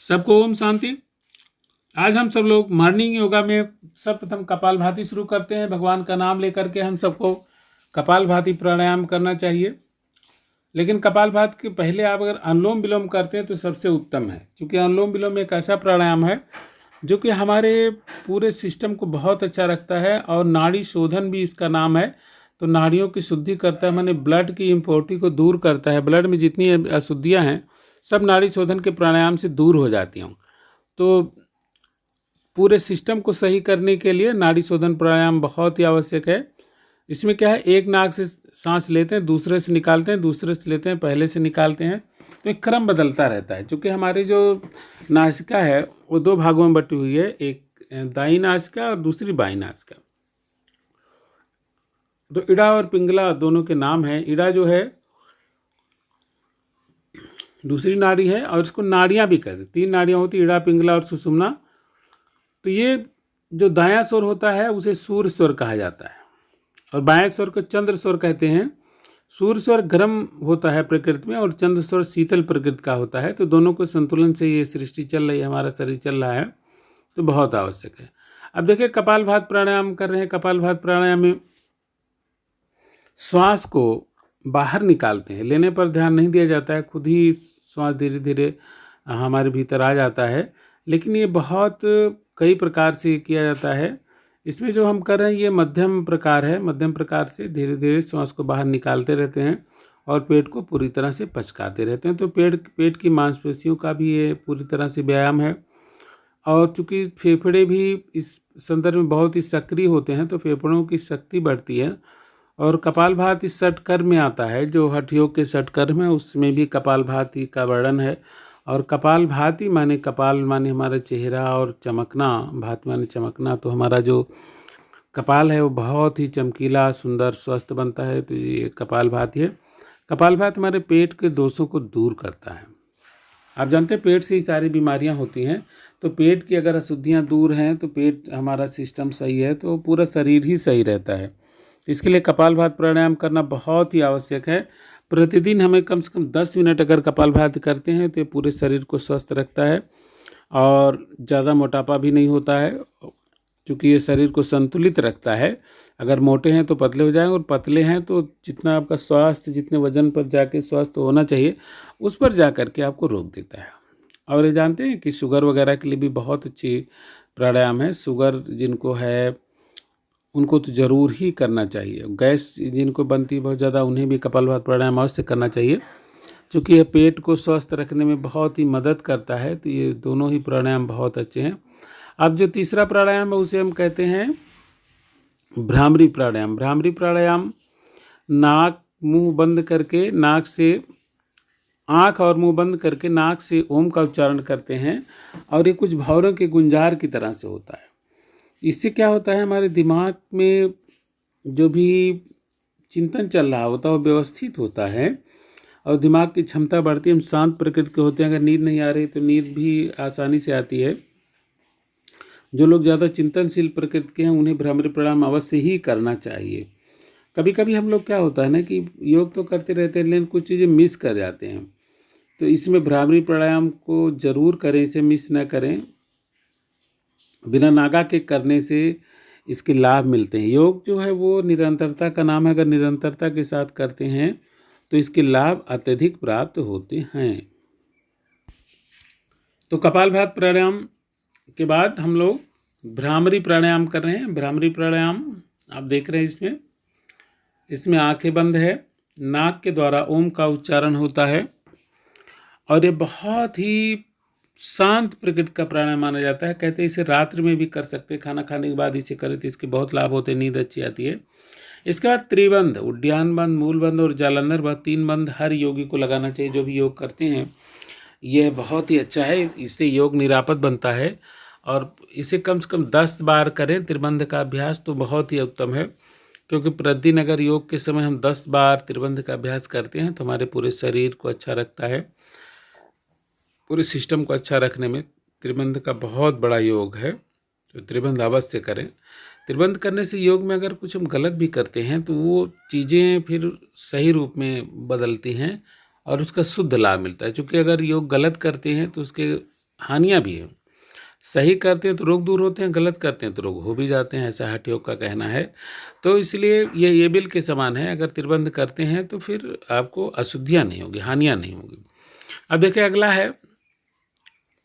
सबको ओम शांति। आज हम सब लोग मॉर्निंग योगा में सर्वप्रथम कपालभाति शुरू करते हैं। भगवान का नाम लेकर के हम सबको कपालभाति प्राणायाम करना चाहिए। लेकिन कपालभाति के पहले आप अगर अनुलोम विलोम करते हैं तो सबसे उत्तम है, क्योंकि अनुलोम विलोम एक ऐसा प्राणायाम है जो कि हमारे पूरे सिस्टम को बहुत अच्छा रखता है और नाड़ी शोधन भी इसका नाम है। तो नाड़ियों की शुद्धि करता है, माने ब्लड की इम्प्योरिटी को दूर करता है। ब्लड में जितनी अशुद्धियाँ हैं सब नाड़ी शोधन के प्राणायाम से दूर हो जाती हैं। तो पूरे सिस्टम को सही करने के लिए नाड़ी शोधन प्राणायाम बहुत ही आवश्यक है। इसमें क्या है, एक नाक से सांस लेते हैं, दूसरे से निकालते हैं, दूसरे से लेते हैं, पहले से निकालते हैं। तो एक क्रम बदलता रहता है, क्योंकि हमारी जो नासिका है वो दो भागों में बटी हुई है, एक दाईं नासिका और दूसरी बाईं नासिका। तो इड़ा और पिंगला दोनों के नाम हैं। इड़ा जो है दूसरी नाड़ी है और इसको नाड़ियाँ भी कहते हैं। 3 नाड़ियाँ होती, इड़ा, पिंगला और सुषुम्ना। तो ये जो दायां स्वर होता है उसे सूर्य स्वर कहा जाता है और बाएं स्वर को चंद्र स्वर कहते हैं। सूर्य स्वर गर्म होता है प्रकृति में और चंद्र स्वर शीतल प्रकृति का होता है। तो दोनों को संतुलन से ये सृष्टि चल रही है, हमारा शरीर चल रहा है, तो बहुत आवश्यक है। अब देखिए, कपालभाति प्राणायाम कर रहे हैं। कपालभाति प्राणायाम में श्वास को बाहर निकालते हैं, लेने पर ध्यान नहीं दिया जाता है, खुद ही श्वास धीरे धीरे हमारे भीतर आ जाता है। लेकिन ये बहुत कई प्रकार से किया जाता है। इसमें जो हम कर रहे हैं ये मध्यम प्रकार है। मध्यम प्रकार से धीरे धीरे श्वास को बाहर निकालते रहते हैं और पेट को पूरी तरह से पचकाते रहते हैं। तो पेट की मांसपेशियों का भी ये पूरी तरह से व्यायाम है। और चूँकि फेफड़े भी इस संदर्भ में बहुत ही सक्रिय होते हैं तो फेफड़ों की शक्ति बढ़ती है। और कपालभाति षटकर्म में आता है, जो हठ योग के षटकर्म है उसमें भी कपालभाति का वर्णन है। और कपालभाति माने, कपाल माने हमारा चेहरा और चमकना, भाति माने चमकना। तो हमारा जो कपाल है वो बहुत ही चमकीला, सुंदर, स्वस्थ बनता है। तो ये कपालभाति है। कपालभाति हमारे पेट के दोषों को दूर करता है। आप जानते हैं पेट से ही सारी बीमारियां होती हैं। तो पेट की अगर अशुद्धियां दूर हैं तो पेट हमारा सिस्टम सही है तो पूरा शरीर ही सही रहता है। इसके लिए कपालभाति प्राणायाम करना बहुत ही आवश्यक है। प्रतिदिन हमें कम से कम 10 मिनट अगर कपालभाति करते हैं तो ये पूरे शरीर को स्वस्थ रखता है और ज़्यादा मोटापा भी नहीं होता है, क्योंकि ये शरीर को संतुलित रखता है। अगर मोटे हैं तो पतले हो जाएंगे और पतले हैं तो जितना आपका स्वास्थ्य, जितने वजन पर जाके स्वास्थ्य होना चाहिए उस पर जा कर के आपको रोक देता है। और ये जानते हैं कि शुगर वगैरह के लिए भी बहुत अच्छी प्राणायाम है। शुगर जिनको है उनको तो ज़रूर ही करना चाहिए। गैस जिनको बनती है बहुत ज़्यादा, उन्हें भी कपालभाति प्राणायाम अवश्य करना चाहिए, क्योंकि यह पेट को स्वस्थ रखने में बहुत ही मदद करता है। तो ये दोनों ही प्राणायाम बहुत अच्छे हैं। अब जो तीसरा प्राणायाम है उसे हम कहते हैं भ्रामरी प्राणायाम। भ्रामरी प्राणायाम नाक मुंह बंद करके, नाक से आँख और मुंह बंद करके नाक से ओम का उच्चारण करते हैं और ये कुछ भौरों के गुंजार की तरह से होता है। इससे क्या होता है, हमारे दिमाग में जो भी चिंतन चल रहा होता है वो व्यवस्थित होता है और दिमाग की क्षमता बढ़ती है। हम शांत प्रकृति के होते हैं। अगर नींद नहीं आ रही तो नींद भी आसानी से आती है। जो लोग ज़्यादा चिंतनशील प्रकृति के हैं उन्हें भ्रामरी प्राणायाम अवश्य ही करना चाहिए। कभी कभी हम लोग क्या होता है ना कि योग तो करते रहते हैं लेकिन कुछ चीज़ें मिस कर जाते हैं। तो इसमें भ्रामरी प्राणायाम को ज़रूर करें, इसे मिस न करें। बिना नागा के करने से इसके लाभ मिलते हैं। योग जो है वो निरंतरता का नाम है। अगर निरंतरता के साथ करते हैं तो इसके लाभ अत्यधिक प्राप्त होते हैं। तो कपालभाति प्राणायाम के बाद हम लोग भ्रामरी प्राणायाम कर रहे हैं। भ्रामरी प्राणायाम आप देख रहे हैं, इसमें आंखें बंद है, नाक के द्वारा ओम का उच्चारण होता है और ये बहुत ही शांत प्रकृति का प्राणायाम माना जाता है। कहते हैं इसे रात्रि में भी कर सकते हैं, खाना खाने के बाद इसे करें तो इसके बहुत लाभ होते हैं, नींद अच्छी आती है। इसके बाद त्रिबंध, उद्यान बंध, मूल बंध और जालंधर बंध, 3 बंध हर योगी को लगाना चाहिए जो भी योग करते हैं। यह बहुत ही अच्छा है, इससे योग निरापद बनता है और इसे कम से कम 10 बार करें त्रिबंध का अभ्यास तो बहुत ही उत्तम है। क्योंकि प्रतिदिन अगर योग के समय हम 10 बार त्रिबंध का अभ्यास करते हैं तो हमारे पूरे शरीर को अच्छा रखता है। पूरे सिस्टम को अच्छा रखने में त्रिबंध का बहुत बड़ा योग है। तो त्रिबंध अवश्य करें। त्रिबंध करने से योग में अगर कुछ हम गलत भी करते हैं तो वो चीज़ें फिर सही रूप में बदलती हैं और उसका शुद्ध लाभ मिलता है। क्योंकि अगर योग गलत करते हैं तो उसके हानियाँ भी हैं। सही करते हैं तो रोग दूर होते हैं, गलत करते हैं तो रोग हो भी जाते हैं, ऐसा हठ योग का कहना है। तो इसलिए ये बिल के समान है, अगर त्रिबंध करते हैं तो फिर आपको अशुद्धियाँ नहीं होगी, हानियाँ नहीं होगी। अब देखिए अगला है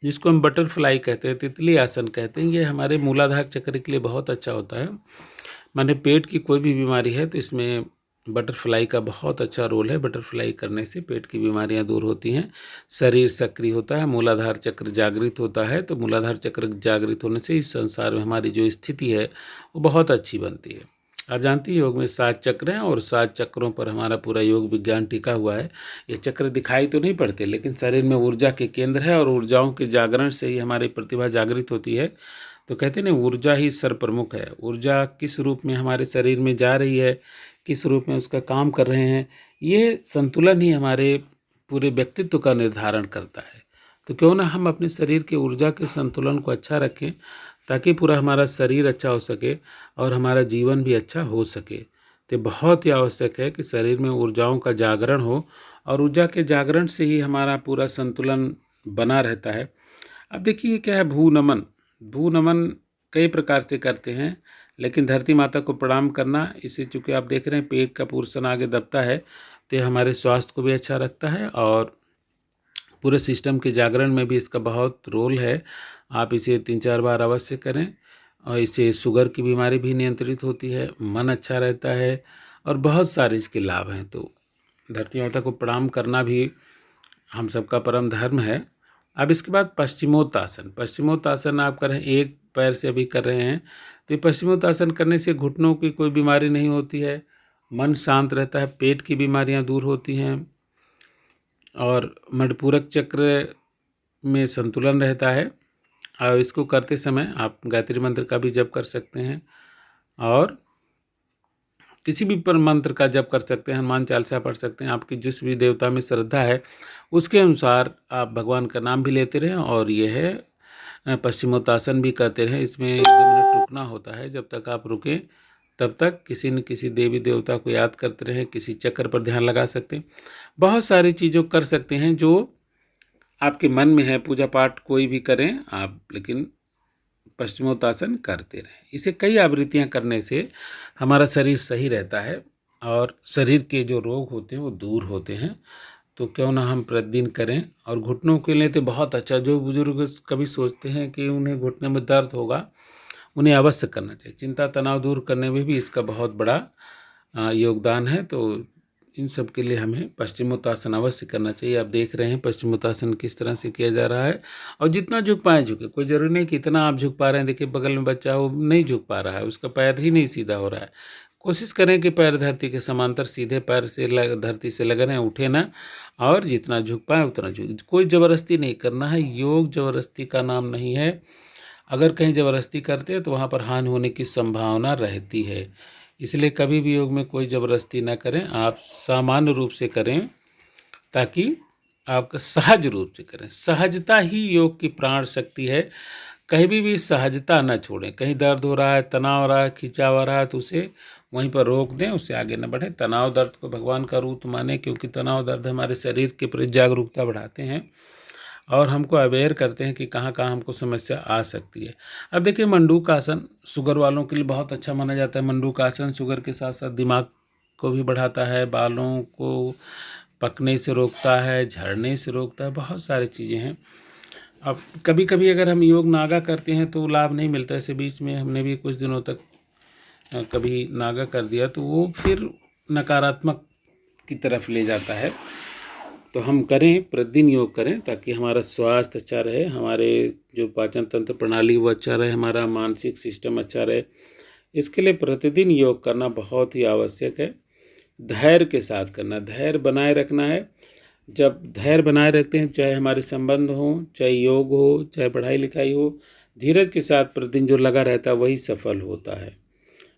जिसको हम बटरफ्लाई कहते हैं, तितली आसन कहते हैं। ये हमारे मूलाधार चक्र के लिए बहुत अच्छा होता है। माने पेट की कोई भी बीमारी है तो इसमें बटरफ्लाई का बहुत अच्छा रोल है। बटरफ्लाई करने से पेट की बीमारियां दूर होती हैं, शरीर सक्रिय होता है, मूलाधार चक्र जागृत होता है। तो मूलाधार चक्र जागृत होने से इस संसार में हमारी जो स्थिति है वो बहुत अच्छी बनती है। आप जानती हैं योग में 7 चक्र हैं और 7 चक्रों पर हमारा पूरा योग विज्ञान टिका हुआ है। ये चक्र दिखाई तो नहीं पड़ते लेकिन शरीर में ऊर्जा के केंद्र है और ऊर्जाओं के जागरण से ही हमारी प्रतिभा जागृत होती है। तो कहते हैं ना, ऊर्जा ही सर्वप्रमुख है। ऊर्जा किस रूप में हमारे शरीर में जा रही है, किस रूप में उसका काम कर रहे हैं, ये संतुलन ही हमारे पूरे व्यक्तित्व का निर्धारण करता है। तो क्यों ना हम अपने शरीर के ऊर्जा के संतुलन को अच्छा रखें ताकि पूरा हमारा शरीर अच्छा हो सके और हमारा जीवन भी अच्छा हो सके। तो बहुत ही आवश्यक है कि शरीर में ऊर्जाओं का जागरण हो और ऊर्जा के जागरण से ही हमारा पूरा संतुलन बना रहता है। अब देखिए क्या है, भू नमन कई प्रकार से करते हैं, लेकिन धरती माता को प्रणाम करना, इसे चूँकि आप देख रहे हैं पेट का पोर्शन आगे दबता है तो ये हमारे स्वास्थ्य को भी अच्छा रखता है और पूरे सिस्टम के जागरण में भी इसका बहुत रोल है। आप इसे 3-4 बार अवश्य करें और इससे शुगर की बीमारी भी नियंत्रित होती है, मन अच्छा रहता है और बहुत सारे इसके लाभ हैं। तो धरती माता को प्रणाम करना भी हम सबका परम धर्म है। अब इसके बाद पश्चिमोत्तासन आप करें, एक पैर से भी कर रहे हैं तो ये पश्चिमोत्तासन करने से घुटनों की कोई बीमारी नहीं होती है, मन शांत रहता है, पेट की बीमारियां दूर होती हैं और मणिपूरक चक्र में संतुलन रहता है। और इसको करते समय आप गायत्री मंत्र का भी जप कर सकते हैं और किसी भी पर मंत्र का जप कर सकते हैं, हनुमान चालीसा पढ़ सकते हैं। आपकी जिस भी देवता में श्रद्धा है उसके अनुसार आप भगवान का नाम भी लेते रहें और ये है पश्चिमोत्तासन भी करते रहें। इसमें 1-2 मिनट रुकना होता है, जब तक आप रुकें तब तक किसी न किसी देवी देवता को याद करते रहें, किसी चक्र पर ध्यान लगा सकते हैं, बहुत सारी चीज़ों कर सकते हैं जो आपके मन में है। पूजा पाठ कोई भी करें आप, लेकिन पश्चिमोत्तासन करते रहें। इसे कई आवृत्तियां करने से हमारा शरीर सही रहता है और शरीर के जो रोग होते हैं वो दूर होते हैं। तो क्यों ना हम प्रतिदिन करें। और घुटनों के लिए तो बहुत अच्छा, जो बुजुर्ग कभी सोचते हैं कि उन्हें घुटने में दर्द होगा, उन्हें अवश्य करना चाहिए। चिंता तनाव दूर करने में भी इसका बहुत बड़ा योगदान है। तो इन सब के लिए हमें पश्चिमोत्तासन अवश्य करना चाहिए। आप देख रहे हैं पश्चिमोत्तासन किस तरह से किया जा रहा है और जितना झुक पाए झुके, कोई ज़रूरी नहीं कि इतना आप झुक पा रहे हैं। देखिए बगल में बच्चा हो नहीं झुक पा रहा है, उसका पैर ही नहीं सीधा हो रहा है। कोशिश करें कि पैर धरती के समांतर सीधे पैर से धरती से लग रहे हैं, उठे ना, और जितना झुक पाए उतना झुक। कोई ज़बरदस्ती नहीं करना है, योग ज़बरदस्ती का नाम नहीं है। अगर कहीं ज़बरदस्ती करते हैं तो वहाँ पर हानि होने की संभावना रहती है। इसलिए कभी भी योग में कोई ज़बरदस्ती ना करें, आप सामान्य रूप से करें ताकि आपका सहज रूप से करें। सहजता ही योग की प्राण शक्ति है। कहीं भी सहजता न छोड़ें। कहीं दर्द हो रहा है, तनाव हो रहा है, खिंचाव आ रहा है तो उसे वहीं पर रोक दें, उससे आगे न बढ़ें। तनाव दर्द को भगवान का रूप माने, क्योंकि तनाव दर्द हमारे शरीर के प्रति जागरूकता बढ़ाते हैं और हमको अवेयर करते हैं कि कहाँ कहाँ हमको समस्या आ सकती है। अब देखिए मंडूक आसन शुगर वालों के लिए बहुत अच्छा माना जाता है। मंडूक आसन शुगर के साथ साथ दिमाग को भी बढ़ाता है, बालों को पकने से रोकता है, झड़ने से रोकता है, बहुत सारी चीज़ें हैं। अब कभी कभी अगर हम योग नागा करते हैं तो लाभ नहीं मिलता। ऐसे बीच में हमने भी कुछ दिनों तक कभी नागा कर दिया तो वो फिर नकारात्मक की तरफ ले जाता है। तो हम करें, प्रतिदिन योग करें ताकि हमारा स्वास्थ्य अच्छा रहे, हमारे जो पाचन तंत्र प्रणाली वो अच्छा रहे, हमारा मानसिक सिस्टम अच्छा रहे। इसके लिए प्रतिदिन योग करना बहुत ही आवश्यक है। धैर्य के साथ करना, धैर्य बनाए रखना है। जब धैर्य बनाए रखते हैं, चाहे हमारे संबंध हो, चाहे योग हो, चाहे पढ़ाई लिखाई हो, धीरज के साथ प्रतिदिन जो लगा रहता है वही सफल होता है।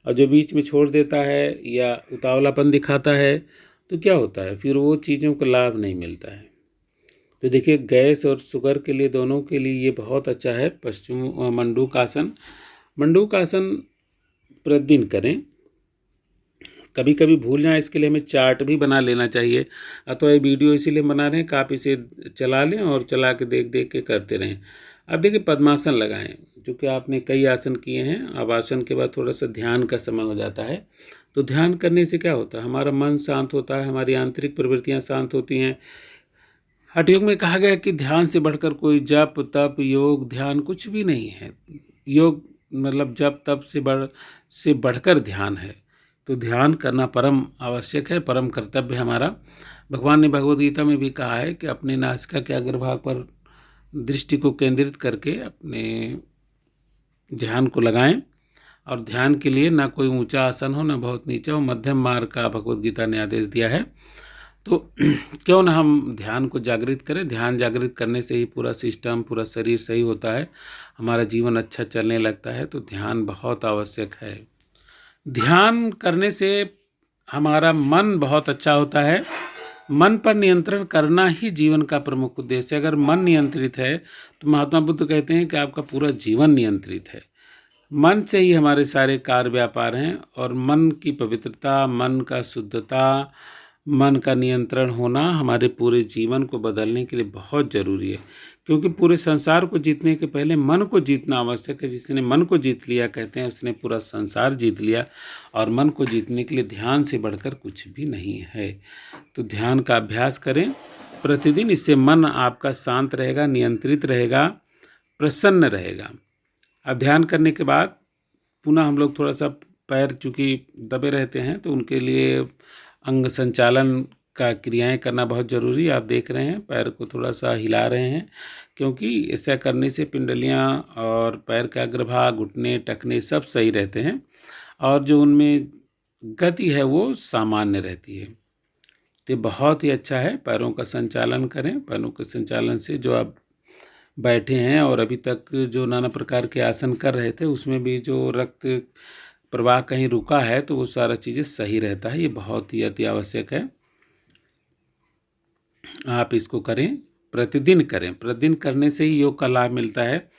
और जो बीच में छोड़ देता है या उतावलापन दिखाता है तो क्या होता है, फिर वो चीज़ों का लाभ नहीं मिलता है। तो देखिए गैस और शुगर के लिए, दोनों के लिए ये बहुत अच्छा है मंडूक आसन। मंडूक आसन प्रतिदिन करें कभी कभी भूल जाएं, इसके लिए हमें चार्ट भी बना लेना चाहिए। अथवा ये वीडियो इसीलिए बना रहे हैं कि आप इसे चला लें और चला के देख देख के करते रहें। अब देखिए पद्मासन लगाएं। चूँकि आपने कई आसन किए हैं, अब आसन के बाद थोड़ा सा ध्यान का समय हो जाता है। तो ध्यान करने से क्या होता है, हमारा मन शांत होता है, हमारी आंतरिक प्रवृत्तियाँ शांत होती हैं। हठ योग में कहा गया कि ध्यान से बढ़कर कोई जप तप योग ध्यान कुछ भी नहीं है। योग मतलब जप तप से बढ़कर ध्यान है। तो ध्यान करना परम आवश्यक है, परम कर्तव्य हमारा। भगवान ने भगवद गीता में भी कहा है कि अपने नासिका के अग्रभाग पर दृष्टि को केंद्रित करके अपने ध्यान को लगाएं। और ध्यान के लिए ना कोई ऊंचा आसन हो, ना बहुत नीचा हो, मध्यम मार्ग का भगवद गीता ने आदेश दिया है। तो क्यों ना हम ध्यान को जागृत करें। ध्यान जागृत करने से ही पूरा सिस्टम, पूरा शरीर सही होता है, हमारा जीवन अच्छा चलने लगता है। तो ध्यान बहुत आवश्यक है। ध्यान करने से हमारा मन बहुत अच्छा होता है। मन पर नियंत्रण करना ही जीवन का प्रमुख उद्देश्य है। अगर मन नियंत्रित है तो महात्मा बुद्ध कहते हैं कि आपका पूरा जीवन नियंत्रित है। मन से ही हमारे सारे कार्य व्यापार हैं। और मन की पवित्रता, मन का शुद्धता, मन का नियंत्रण होना हमारे पूरे जीवन को बदलने के लिए बहुत ज़रूरी है। क्योंकि पूरे संसार को जीतने के पहले मन को जीतना आवश्यक है। जिसने मन को जीत लिया, कहते हैं, उसने पूरा संसार जीत लिया। और मन को जीतने के लिए ध्यान से बढ़कर कुछ भी नहीं है। तो ध्यान का अभ्यास करें प्रतिदिन। इससे मन आपका शांत रहेगा, नियंत्रित रहेगा, प्रसन्न रहेगा। अब ध्यान करने के बाद पुनः हम लोग थोड़ा सा पैर चूँकि दबे रहते हैं तो उनके लिए अंग संचालन का क्रियाएं करना बहुत ज़रूरी है। आप देख रहे हैं पैर को थोड़ा सा हिला रहे हैं, क्योंकि ऐसा करने से पिंडलियां और पैर का अग्रभाग, घुटने, टखने सब सही रहते हैं और जो उनमें गति है वो सामान्य रहती है। तो बहुत ही अच्छा है, पैरों का संचालन करें। पैरों के संचालन से जो आप बैठे हैं और अभी तक जो नाना प्रकार के आसन कर रहे थे उसमें भी जो रक्त प्रवाह कहीं रुका है तो वो सारा चीज़ें सही रहता है। ये बहुत ही अति आवश्यक है। आप इसको करें, प्रतिदिन करें। प्रतिदिन करने से ही योग का लाभ मिलता है।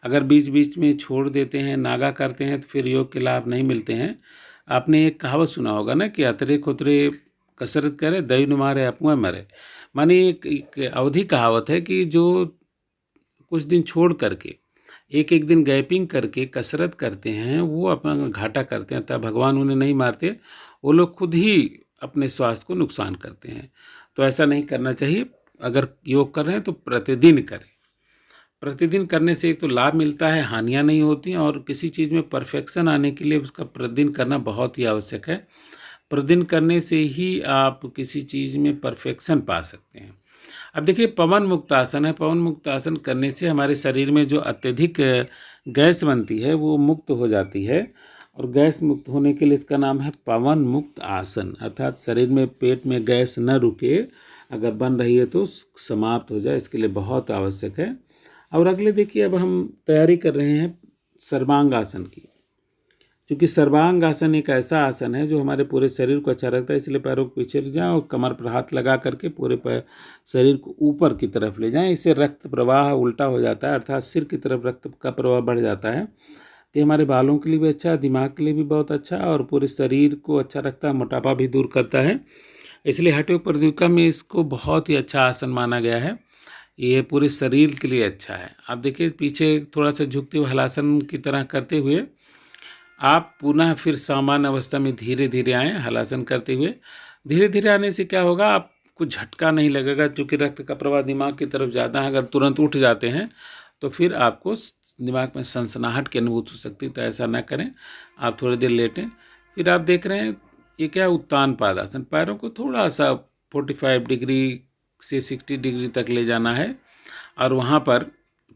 अगर बीच बीच में छोड़ देते हैं, नागा करते हैं, तो फिर योग के लाभ नहीं मिलते हैं। आपने एक कहावत सुना होगा ना कि अतरे खुतरे कसरत करे, दही न मारे अपुआ मरे। माने एक अवधि कहावत है कि जो कुछ दिन छोड़ करके, एक एक दिन गैपिंग करके कसरत करते हैं, वो अपना घाटा करते हैं। तब भगवान उन्हें नहीं मारते, वो लोग खुद ही अपने स्वास्थ्य को नुकसान करते हैं। तो ऐसा नहीं करना चाहिए। अगर योग कर रहे हैं तो प्रतिदिन करें। प्रतिदिन करने से एक तो लाभ मिलता है, हानियाँ नहीं होती, और किसी चीज़ में परफेक्शन आने के लिए उसका प्रतिदिन करना बहुत ही आवश्यक है। प्रतिदिन करने से ही आप किसी चीज़ में परफेक्शन पा सकते हैं। अब देखिए पवन मुक्त आसन है। पवन मुक्त आसन करने से हमारे शरीर में जो अत्यधिक गैस बनती है वो मुक्त हो जाती है। और गैस मुक्त होने के लिए इसका नाम है पवन मुक्त आसन। अर्थात शरीर में, पेट में गैस न रुके, अगर बन रही है तो समाप्त हो जाए, इसके लिए बहुत आवश्यक है। और अगले देखिए, अब हम तैयारी कर रहे हैं सर्वांग आसन की। क्योंकि सर्वांग आसन एक ऐसा आसन है जो हमारे पूरे शरीर को अच्छा रखता है। इसलिए पैरों को पीछे ले जाएं और कमर पर हाथ लगा करके पूरे शरीर को ऊपर की तरफ ले जाएं। इससे रक्त प्रवाह उल्टा हो जाता है, अर्थात सिर की तरफ रक्त का प्रवाह बढ़ जाता है। तो हमारे बालों के लिए भी अच्छा, दिमाग के लिए भी बहुत अच्छा, और पूरे शरीर को अच्छा रखता है, मोटापा भी दूर करता है। इसलिए हठ योग प्रतियोगिता में इसको बहुत ही अच्छा आसन माना गया है। ये पूरे शरीर के लिए अच्छा है। आप देखिए पीछे थोड़ा सा झुकते हुए हलासन की तरह करते हुए आप पुनः फिर सामान्य अवस्था में धीरे धीरे आएँ। हलासन करते हुए धीरे धीरे आने से क्या होगा, आपको झटका नहीं लगेगा। क्योंकि रक्त का प्रवाह दिमाग की तरफ ज़्यादा है, अगर तुरंत उठ जाते हैं तो फिर आपको दिमाग में सनसनाहट की अनुभूति हो सकती है। तो ऐसा ना करें, आप थोड़ी देर लेटें। फिर आप देख रहे हैं ये क्या, उत्तान पादासन। पैरों को थोड़ा सा 45 डिग्री से 60 डिग्री तक ले जाना है और वहाँ पर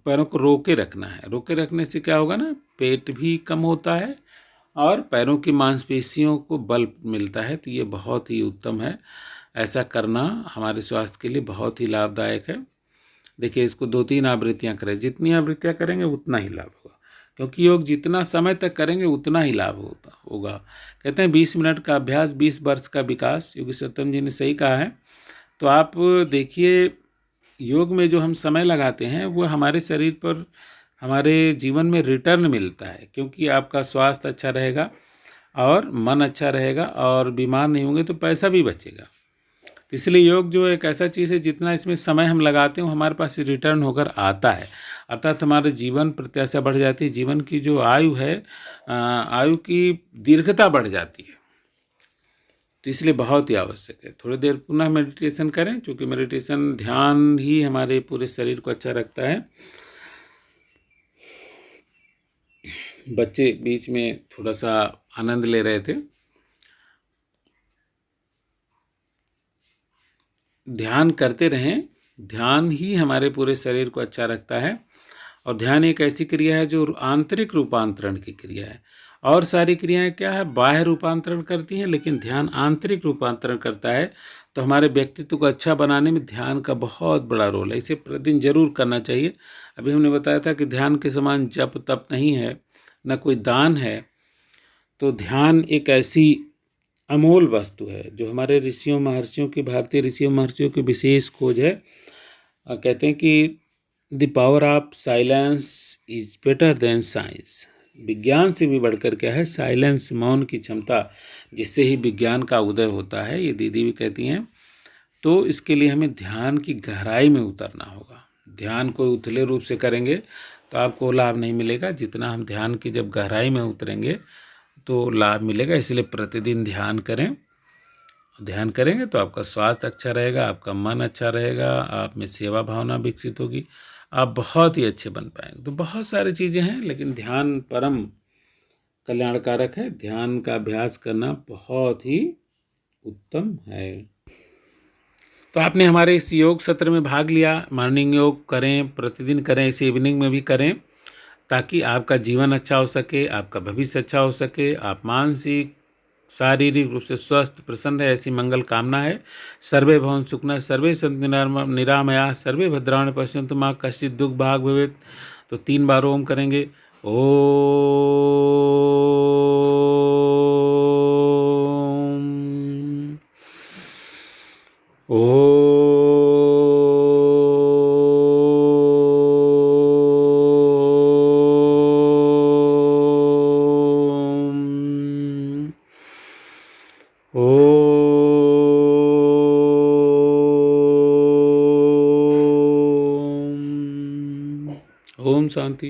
पैरों को रोके रखना है। रोके रखने से क्या होगा ना, पेट भी कम होता है और पैरों की मांसपेशियों को बल मिलता है। तो ये बहुत ही उत्तम है। ऐसा करना हमारे स्वास्थ्य के लिए बहुत ही लाभदायक है। देखिए इसको 2-3 आवृत्तियाँ करें। जितनी आवृत्तियाँ करेंगे उतना ही लाभ होगा, क्योंकि योग जितना समय तक करेंगे उतना ही लाभ होगा। कहते हैं 20 मिनट का अभ्यास 20 वर्ष का विकास। योगी सत्यम जी ने सही कहा है। तो आप देखिए योग में जो हम समय लगाते हैं वो हमारे शरीर पर, हमारे जीवन में रिटर्न मिलता है। क्योंकि आपका स्वास्थ्य अच्छा रहेगा, और मन अच्छा रहेगा और बीमार नहीं होंगे तो पैसा भी बचेगा। तो इसलिए योग जो एक ऐसा चीज़ है, जितना इसमें समय हम लगाते हैं हमारे पास रिटर्न होकर आता है, अर्थात हमारे जीवन प्रत्याशा बढ़ जाती है, जीवन की जो आयु है, आयु की दीर्घता बढ़ जाती है। तो इसलिए बहुत ही आवश्यक है थोड़ी देर पुनः मेडिटेशन करें, क्योंकि मेडिटेशन ध्यान ही हमारे पूरे शरीर को अच्छा रखता है। बच्चे बीच में थोड़ा सा आनंद ले रहे थे। ध्यान करते रहें, ध्यान ही हमारे पूरे शरीर को अच्छा रखता है। और ध्यान एक ऐसी क्रिया है जो आंतरिक रूपांतरण की क्रिया है। और सारी क्रियाएं क्या है, बाह्य रूपांतरण करती हैं, लेकिन ध्यान आंतरिक रूपांतरण करता है। तो हमारे व्यक्तित्व को अच्छा बनाने में ध्यान का बहुत बड़ा रोल है। इसे प्रतिदिन जरूर करना चाहिए। अभी हमने बताया था कि ध्यान के समान जप तप नहीं है, न कोई दान है। तो ध्यान एक ऐसी अमूल वस्तु है जो हमारे ऋषियों महर्षियों की, भारतीय ऋषियों महर्षियों की विशेष खोज है। कहते हैं कि the power of silence is better than science. विज्ञान से भी बढ़कर क्या है, साइलेंस, मौन की क्षमता, जिससे ही विज्ञान का उदय होता है, ये दीदी भी कहती हैं। तो इसके लिए हमें ध्यान की गहराई में उतरना होगा। ध्यान को उथले रूप से करेंगे तो आपको लाभ नहीं मिलेगा। जितना हम ध्यान की जब गहराई में उतरेंगे तो लाभ मिलेगा। इसलिए प्रतिदिन ध्यान करें। ध्यान करेंगे तो आपका स्वास्थ्य अच्छा रहेगा, आपका मन अच्छा रहेगा, आप में सेवा भावना विकसित होगी, आप बहुत ही अच्छे बन पाएंगे। तो बहुत सारी चीज़ें हैं, लेकिन ध्यान परम कल्याणकारक है। ध्यान का अभ्यास करना बहुत ही उत्तम है। तो आपने हमारे इस योग सत्र में भाग लिया। मॉर्निंग योग करें, प्रतिदिन करें, इसे इवनिंग में भी करें, ताकि आपका जीवन अच्छा हो सके, आपका भविष्य अच्छा हो सके, आप मानसिक शारीरिक रूप से स्वस्थ प्रसन्न रहे, ऐसी मंगल कामना है। सर्वे भवन्तु सुखिनः, सर्वे सन्तु निरामयाः, सर्वे भद्राणि पश्यन्तु मा कश्चित् दुःख भाग् भवेत्। तो 3 बार ओम करेंगे। ओम ओम शांति।